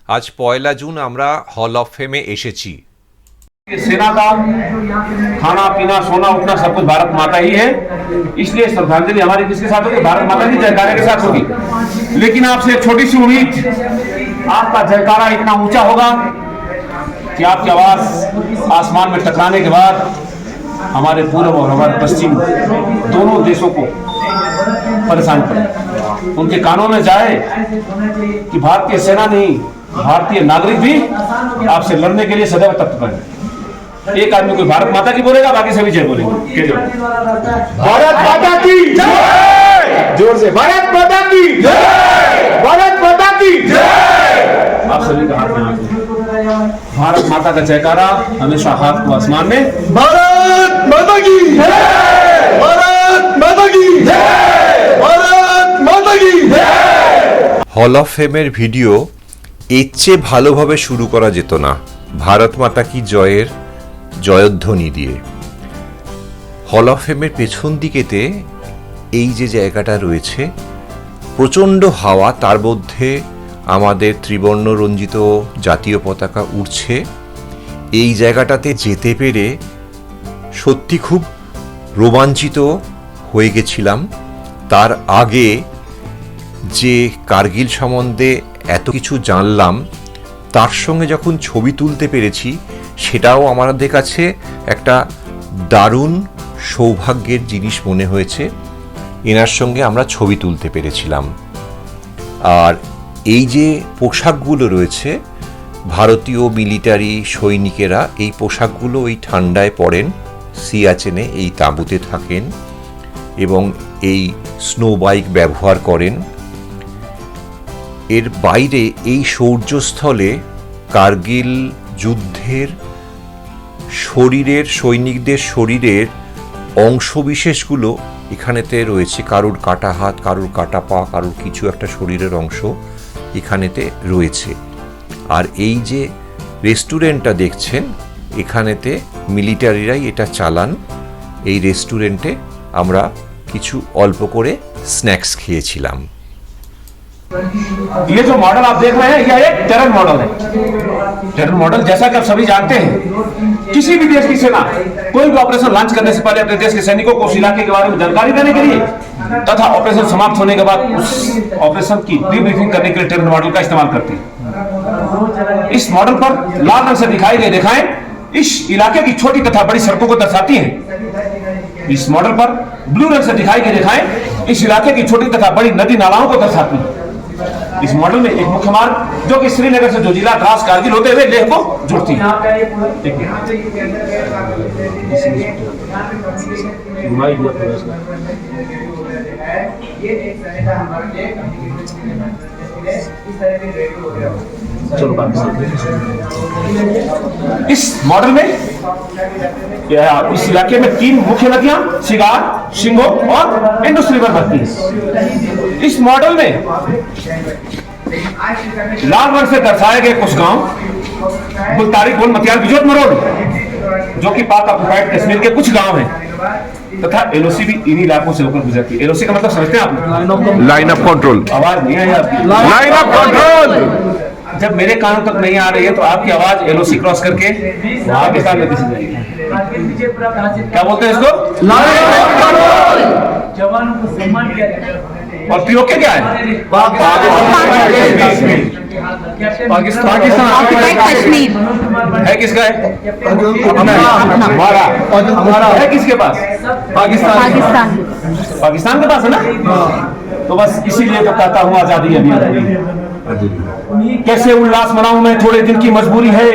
आज 1 जून আমরা hall of फेमे एसेছি। सेना का खाना पीना सोना उठना सब कुछ भारत माता ही है, इसलिए श्रद्धांजलि हमारी किसके साथ होगी? भारत माता की जयकारे के साथ होगी। लेकिन आपसे एक छोटी सी उम्मीद, आपका जयकारा इतना ऊंचा होगा कि आपकी आवाज आसमान में टकराने के बाद हमारे पूर्व और हमारे पश्चिम दोनों देशों को परेशान करे, उनके कानों में जाए कि भारतीय सेना नहीं, भारतीय नागरिक भी आपसे लड़ने के लिए सदैव तत्पर है। एक आदमी कोई भारत माता की बोलेगा, बाकी सभी जय बोलेंगे। भारत माता की जय, जोर से भारत माता की जय, भारत माता की जय। आप सभी का हाथ में भारत माता का जयकारा हमेशा हाथ को आसमान में। भारत माता की जय, भारत माता की जय, भारत माता की जय। हॉल ऑफ फेमेर ভিডিও এর চেয়ে ভালোভাবে শুরু করা যেত না ভারত মাতা কি জয়ের জয়ধ্বনি দিয়ে। হল অফ ফেমের পেছন দিকেতে এই যে জায়গাটা রয়েছে, প্রচণ্ড হাওয়া, তার মধ্যে আমাদের ত্রিবর্ণ রঞ্জিত জাতীয় পতাকা উড়ছে। এই জায়গাটাতে যেতে পেরে সত্যি খুব রোমাঞ্চিত হয়ে গেছিলাম। তার আগে যে কার্গিল সম্বন্ধে এত কিছু জানলাম, তার সঙ্গে যখন ছবি তুলতে পেরেছি, সেটাও আমাদের কাছে একটা দারুণ সৌভাগ্যের জিনিস মনে হয়েছে। এনার সঙ্গে আমরা ছবি তুলতে পেরেছিলাম। আর এই যে পোশাকগুলো রয়েছে, ভারতীয় মিলিটারি সৈনিকেরা এই পোশাকগুলো ওই ঠান্ডায় পরেন, সিয়াচেনে এই তাঁবুতে থাকেন এবং এই স্নো বাইক ব্যবহার করেন। এর বাইরে এই সৌর্যস্থলে কার্গিল যুদ্ধের সৈনিকদের শরীরের অংশবিশেষগুলো এখানেতে রয়েছে। কারুর কাটা হাত, কারুর কাটা পা, কারুর কিছু একটা শরীরের অংশ এখানেতে রয়েছে। আর এই যে রেস্টুরেন্টটা দেখছেন, এখানেতে মিলিটারিরাই এটা চালান। এই রেস্টুরেন্টে আমরা কিছু অল্প করে স্ন্যাক্স খেয়েছিলাম। ये जो मॉडल आप देख रहे हैं, यह एक टेरर मॉडल है। टेरर मॉडल, जैसा कि आप सभी जानते हैं, किसी भी देश की सेना कोई भी ऑपरेशन लॉन्च करने से पहले अपने देश के सैनिकों को उस इलाके के बारे में जानकारी देने के लिए तथा ऑपरेशन समाप्त होने के बाद उस ऑपरेशन की डीब्रीफिंग करने के लिए टेरर मॉडल का इस्तेमाल करते हैं। इस मॉडल पर लाल रंग से दिखाई गई रेखाएं इस इलाके की छोटी तथा बड़ी सड़कों को दर्शाती हैं। इस मॉडल पर ब्लू रंग से दिखाई गई रेखाएं इस इलाके की छोटी तथा बड़ी नदी नालाओं को दर्शाती हैं। इस मॉडल में एक मुख्य मार्ग जो कि श्रीनगर से जोजिला, द्रास, कारगिल होते हुए लेह को जुड़ती है। इस मॉडल में इस इलाके में 3 मुख्य नदियां शिगार, शिंगो और इंडस रिवर बहती हैं। इस मॉडल में लाल रंग से दर्शाए गए कुछ गांव गुलतारी, गोल, मतियार, बिजोत, मरोड़, जो कि पाक ऑक्युपाइड कश्मीर के कुछ गांव हैं, तथा एलओसी भी इन्हीं इलाकों से होकर गुजरती है। एलओसी का मतलब समझते हैं आप? Line of control. आवाज नहीं आई आपकी? Line of control. जब मेरे कानों तक नहीं आ रही है तो आपकी आवाज एलओसी क्रॉस करके पाकिस्तान में किसी जाएगी। क्या बोलते हैं इसको? Line of control. जवानों को सम्मान किया जाए। और पीओके क्या है? पाकिस्तान कश्मीर है किसका है? हमारा है किसके पास? पाकिस्तान पाकिस्तान के पास है ना। तो बस इसीलिए तो कहता हूँ आजादी अभी अधूरी। कैसे उल्लास मनाऊं मैं, थोड़े दिन की मजबूरी है।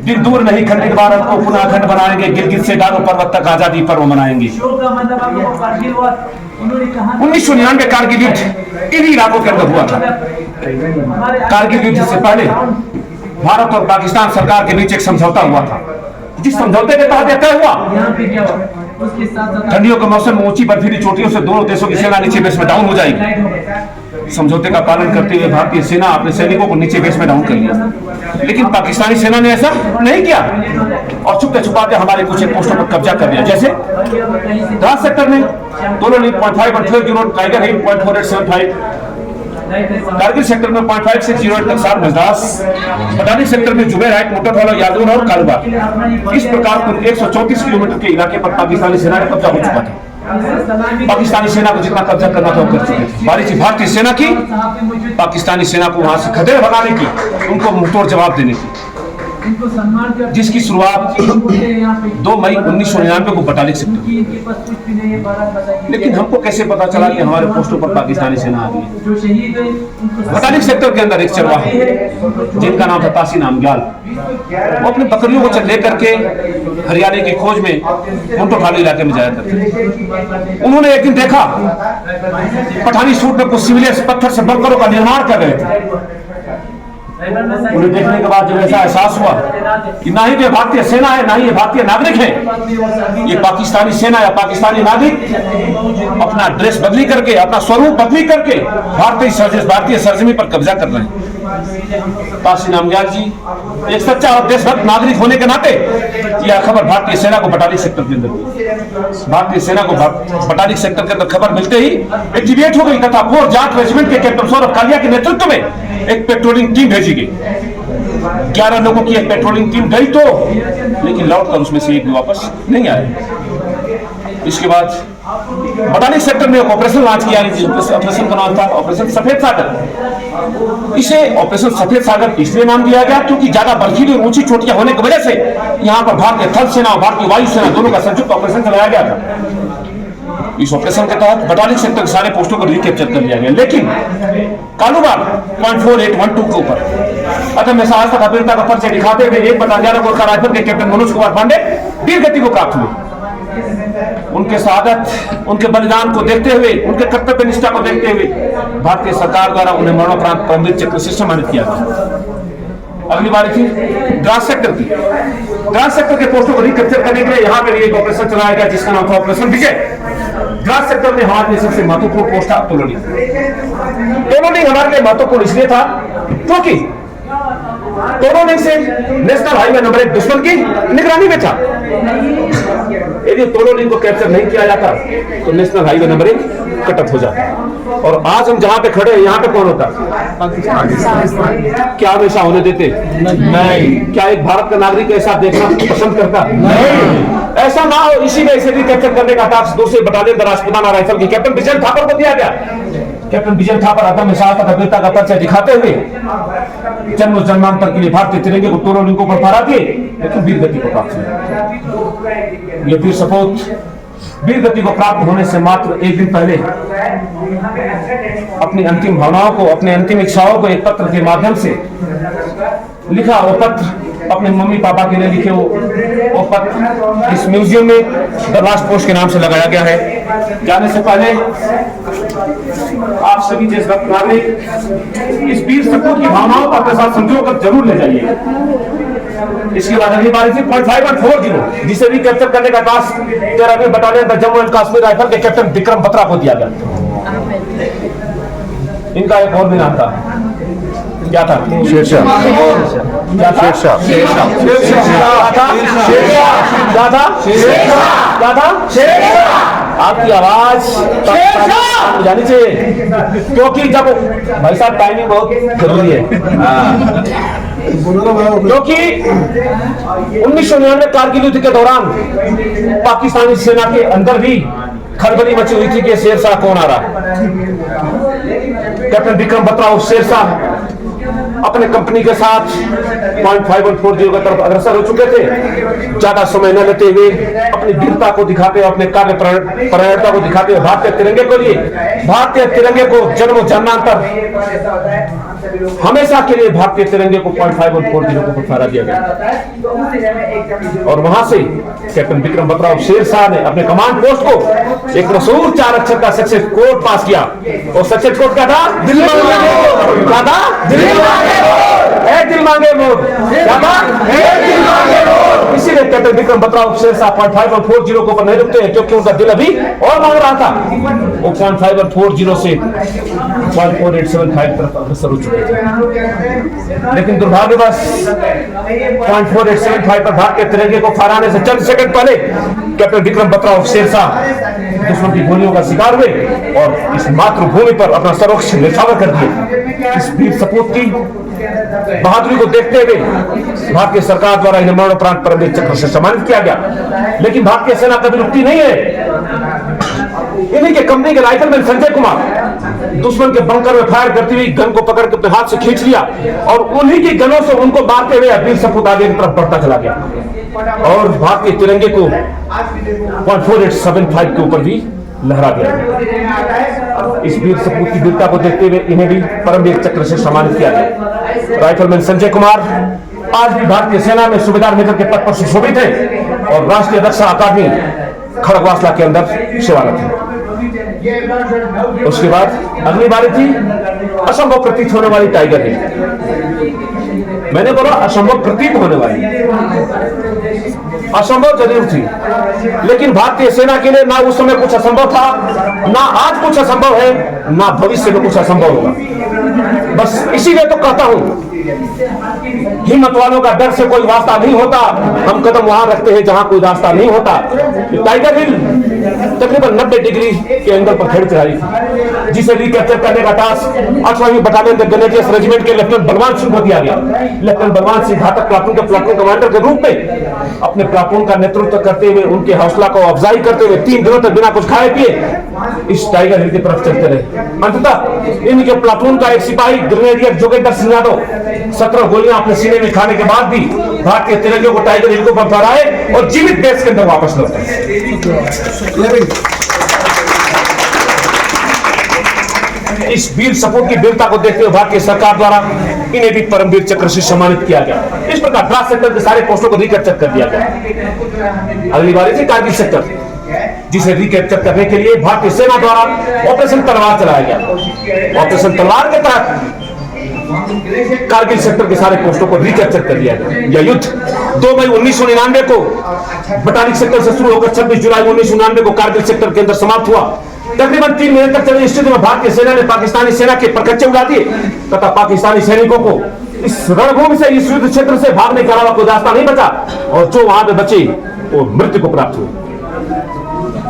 दिन दूर नहीं, खंडित भारत को पुनः अखंड बनाएंगे। गिलगित से डालो पर्वत तक आजादी पर्व मनाएंगे। 1999 कारगिल युद्ध इन्हीं इलाकों के अंदर हुआ था। कारगिल युद्ध से पहले भारत और पाकिस्तान सरकार के बीच एक समझौता हुआ था, जिस समझौते के तहत तय हुआ ठंडियों के मौसम में ऊंची बर्फीली चोटियों से दोनों देशों की सेना नीचे बेस में डाउन हो जाएगी। समझौते का पालन करते हुए भारतीय सेना अपने सैनिकों को नीचे बेस में डाउन कर लिया, लेकिन पाकिस्तानी सेना ने ऐसा नहीं किया और छुपते छुपाते हमारे कुछ पोस्टों पर कब्जा कर लिया। जैसे द्रास सेक्टर में दोनों 0.5 और 12 टाइगर 8.4875 कारगिल सेक्टर में 0.5 से 0 तक 7 मजदास, बटालिक सेक्टर में जुबैर हाइट, मोटरवाला, यादव और कालवा। इस प्रकार कुल 134 किलोमीटर के इलाके पर पाकिस्तानी सेना ने कब्जा हो चुका था। पाकिस्तानी सेना को जितना कब्जा करना था वो कर चुके थे। बारी थी भारतीय सेना की पाकिस्तानी सेना को वहां से खदेड़ भगाने की, उनको मुंहतोड़ जवाब देने की, जिसकी शुरुआत 2 मई 1999 को बटालिक सेक्टर की। लेकिन हमको कैसे पता चला कि हमारे पोस्टों पर पाकिस्तानी सेना आ गई? बटालिक सेक्टर के अंदर एक चरवाहा जिनका नाम था तासी नामग्याल, वो अपने बकरियों को लेकर के हरियाणा की खोज में मुंटो खाली इलाके में जाया करते। उन्होंने एक दिन देखा पठानी सूट में कुछ सिविलियंस पत्थर से बंकरों का निर्माण कर रहे थे। उन्हें देखने के बाद जब ऐसा एहसास हुआ कि ना ही ये भारतीय सेना है, ना ही ये भारतीय नागरिक है, ये पाकिस्तानी सेना या पाकिस्तानी नागरिक अपना ड्रेस बदली करके, अपना स्वरूप बदली करके भारतीय सरजमी पर कब्जा कर रहे हैं। तासी नामग्याल जी एक सच्चा और देशभक्त नागरिक होने के नाते यह खबर भारतीय सेना को बटालिक सेक्टर के अंदर, भारतीय सेना को बटालिक सेक्टर के अंदर खबर मिलते ही एक्टिवेट हो गई तथा 4 जाट रेजिमेंट के कैप्टन सौरभ कालिया के नेतृत्व में एक पेट्रोलिंग टीम भेजी गई। 11 लोगों की एक पेट्रोलिंग टीम गई तो, लेकिन लौटकर उसमें से एक भी वापस नहीं आया। इसके बाद बटालिक सेक्टर में एक ऑपरेशन लॉन्च किया। ऑपरेशन का नाम था ऑपरेशन सफेद सागर। इसे ऑपरेशन सफेद सागर इसलिए नाम दिया गया क्योंकि ज्यादा बर्फीली और ऊंची चोटियां होने की वजह से यहाँ पर भारतीय थल सेना और भारतीय वायु सेना दोनों का संयुक्त ऑपरेशन चलाया गया था। इस ऑपरेशन के तहत बटालिक सेक्टर के सारे पोस्टों को रिकैप्चर कर लिया गया, लेकिन कालूबाग 0.4812 के ऊपर अतः में साहस तथा वीरता का परिचय दिखाते हुए 1 बटा 11 गोरखा राइफल के कैप्टन मनोज कुमार पांडे वीर गति को प्राप्त हुए। उनके शहादत, उनके बलिदान को देखते हुए, उनके कर्तव्य निष्ठा को देखते हुए भारतीय सरकार द्वारा उन्हें मरणोपरांत परमवीर चक्र से सम्मानित किया गया। अगली बारी थी द्रास सेक्टर की। द्रास सेक्टर के पोस्टों को रिकैप्चर करने के लिए यहाँ पे एक ऑपरेशन चलाया गया जिसका नाम था ऑपरेशन विजय। द्रास सेक्टर में हमारे लिए सबसे महत्वपूर्ण पोस्ट था तोलोलिंग। तोलोलिंग हमारे लिए महत्वपूर्ण इसलिए था क्योंकि तोलोलिंग से नेशनल हाईवे नंबर 1 दुश्मन की निगरानी में था। यदि तोलोलिंग को कैप्चर नहीं किया जाता तो नेशनल हाईवे नंबर 1 कट हो जाता। और आज हम जहां पे खड़े हैं यहाँ पे कौन होता? क्या हमेशा होने देते? नहीं। क्या एक भारत का नागरिक ऐसा देखना पसंद करता? नहीं। ऐसा ना हो, इसी में इसे कैप्चर करने का टास्क 2 बटालियन राजपुताना राइफल के कैप्टन विजय थापर को दिया गया। कैप्टन विजय थापर अदम्य साहस तथा वीरता का परिचय दिखाते हुए जन्म जन्मांतर के लिए भारतीय तिरंगे को तोलोलिंग को फहरा दिए, लेकिन वीर गति को प्राप्त हुआ। ये वीर सपूत वीर गति को प्राप्त होने से मात्र एक दिन पहले अपनी अंतिम भावनाओं को, अपने अंतिम इच्छाओं को एक पत्र के माध्यम से लिखा। वो पत्र अपने मम्मी पापा के लिए लिखे। वो पत्र इस म्यूजियम में द लास्ट पोस्ट के नाम से लगाया गया है। जाने से पहले आप सभी देशभक्त नागरिक इस वीर सपूत की भावनाओं को अपने साथ संजो कर जरूर ले जाइए। इसके बाद अगली बारी थी 0.5140 जिसे भी कैप्चर करने का टास्क 13वीं battalion Jammu and Kashmir rifle के कैप्टन विक्रम बत्रा को दिया गया। इनका एक और भी नाम था, क्या था? शेरशाह। क्या था? शेरशाह। क्या था? क्या था? आपकी आवाज जानी चाहिए क्योंकि जब भाई साहब टाइमिंग बहुत जरूरी है, क्योंकि 1999 कारगिल युद्ध के दौरान पाकिस्तानी सेना के अंदर भी खलबली मची हुई थी कि शेरशाह कौन आ रहा। कैप्टन विक्रम बत्रा और शेरशाह अपने कंपनी के साथ 0.5140 की तरफ अग्रसर हो चुके थे। ज्यादा समय न लेते हुए अपनी वीरता को दिखाते, अपने कार्य परायणता को दिखाते हुए भारतीय तिरंगे को लिए, भारतीय तिरंगे को जन्म जन्मांतर हमेशा के लिए भारतीय तिरंगे को 0.5140 को फहरा दिया गया। और वहां से कैप्टन विक्रम बत्रा और शेरशाह ने अपने कमांड पोस्ट को एक मशहूर 4 अक्षर का सक्सेस कोड पास किया। और सक्सेस कोड क्या था? दिल मांगे मोर। क्या था? दिल मांगे मोर। है दिल मांगे मोर। क्या था? है दिल मांगे मोर। इसीलिए कैप्टन विक्रम बत्रा और शेरशाह 0.5140 को नहीं रुकते हैं क्योंकि उनका दिल अभी और मांग रहा था। वो 0.5140 से 0.4875 तरफ अग्रसर हो चुके थे। लेकिन दुर्भाग्यवश 0.4875 पर भारतीय तिरंगे को फहराने से चंद सेकंड पहले कैप्टन विक्रम बत्रा और शेरशाह दुश्मन की गोलियों का शिकार हुए और इस मातृभूमि पर अपना सर्वोच्च न्यौछावर कर दिए। इस वीर सपूत की बहादुरी को देखते हुए भारतीय सरकार द्वारा इन्हें मरणोपरांत परमवीर चक्र से सम्मानित किया गया। लेकिन भारतीय सेना कभी रुकती नहीं है। इन्हीं के कंपनी के राइफलमैन संजय कुमार दुश्मन के बंकर में फायर करती हुई गन को पकड़ के अपने हाथ से खींच लिया और उन्हीं की गनों से उनको मारते हुए वीर सपूत आगे की तरफ बढ़ता चला गया और भारतीय तिरंगे को 0.4875 के ऊपर भी लहरा दिया। इस वीर सपूत की वीरता को देखते हुए इन्हें भी परमवीर चक्र से सम्मानित किया गया। राइफलमैन संजय कुमार आज भी भारतीय सेना में सूबेदार मेजर के पद पर सुशोभित है और राष्ट्रीय रक्षा अकादमी खड़गवासला के अंदर सेवारत है। उसके बाद अगली बारी थी असंभव प्रतीत होने वाली टाइगर हिल। मैंने बोला असंभव प्रतीत होने वाली, असंभव जरूर थी, लेकिन भारतीय सेना के लिए ना उस समय कुछ असंभव था, ना आज कुछ असंभव है, ना भविष्य में कुछ असंभव होगा। बस इसीलिए तो कहता हूं, हिम्मत वालों का डर से कोई वास्ता नहीं होता। हम कदम वहां रखते हैं जहां कोई रास्ता नहीं होता। टाइगर हिल तकरीबन 90 डिग्री के एंगल पर खड़ी चढ़ाई थी, जिसे रिकैप्चर करने का टास्क 8वां बटालियन ग्रेनेडियर्स रेजिमेंट के लेफ्टिनेंट बलवान सिंह को दिया गया। लेफ्टिनेंट बलवान सिंह घातक प्लाटून के प्लाटून कमांडर के रूप में अपने प्लाटून का नेतृत्व करते हुए, उनके हौसला को अफजाई करते हुए 3 दिनों तक बिना कुछ खाए पिए इस टाइगर हिल की तरफ चलते रहे। अंततः इनके प्लाटून का एक सिपाही ग्रेनेडियर जोगेंद्र सिंह यादव 17 गोलियां अपने सीने में खाने के बाद भी भारतीय तिरंगे को टाइगर हिल को फहराए और जीवित देश के अंदर वापस लौटे। इस वीर सपूत की वीरता को देखते हुए भारतीय सरकार द्वारा इन्हें भी परमवीर चक्र से सम्मानित किया गया। इस प्रकार द्रास सेक्टर के सारे पोस्टों को रिकैप्चर कर दिया गया। अगली बारी थी कारगिल सेक्टर, जिसे रिकैप्चर करने के लिए भारतीय सेना द्वारा ऑपरेशन तलवार चलाया गया। ऑपरेशन तलवार के तहत कारगिल सेक्टर के सारे पोस्टों को रिकैप्चर कर दिया गया। यह युद्ध 2 मई 1999 को बटालिक सेक्टर से शुरू होकर 26 जुलाई 1999 को कारगिल सेक्टर के अंदर समाप्त हुआ। तकरीबन 3 महीने तक चले इस युद्ध में भारतीय सेना ने पाकिस्तानी सेना के परखच्चे उड़ा दिए तथा पाकिस्तानी सैनिकों को इस रणभूमि से, इस युद्ध क्षेत्र से भागने के अलावा कोई रास्ता नहीं बचा और जो वहां पे बचे वो मृत्यु को प्राप्त हुए।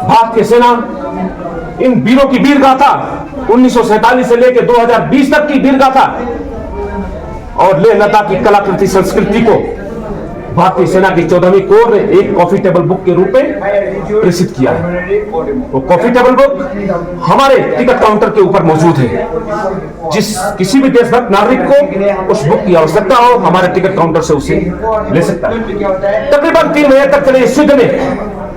भारतीय सेना इन वीरों की वीर गाथा 1947 से लेकर 2020 तक की वीर गाथा और लेह लद्दाख की कलाकृति संस्कृति को भारतीय सेना की 14वीं कोर ने एक कॉफी टेबल बुक के रूप में प्रेषित किया है। वो कॉफी टेबल बुक हमारे टिकट काउंटर के ऊपर मौजूद है। जिस किसी भी देशभक्त नागरिक को उस बुक की आवश्यकता हो, हमारे टिकट काउंटर से उसे ले सकता है। तकरीबन 3 महीने तक चले इस युद्ध में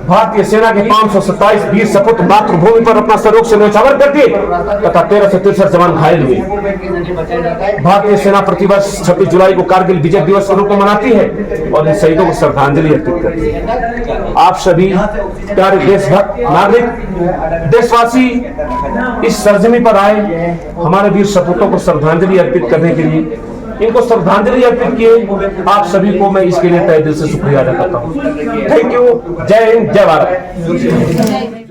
भारतीय सेना के 527 वीर सपूत मातृभूमि पर अपना सर्वोच्च न्यौछावर कर दिए तथा 13 से 63 जवान घायल हुए। भारतीय सेना प्रतिवर्ष 26 जुलाई को कारगिल विजय दिवस के रूप में मनाती है और इन शहीदों को श्रद्धांजलि अर्पित करती है। आप सभी प्यारे देशभक्त नागरिक, देशवासी इस सरजमी पर आए हमारे वीर सपूतों को श्रद्धांजलि अर्पित करने के लिए, इनको श्रद्धांजलि अर्पित किए। आप सभी को मैं इसके लिए तहे दिल से शुक्रिया अदा करता हूँ। Thank you. जय हिंद, जय भारत।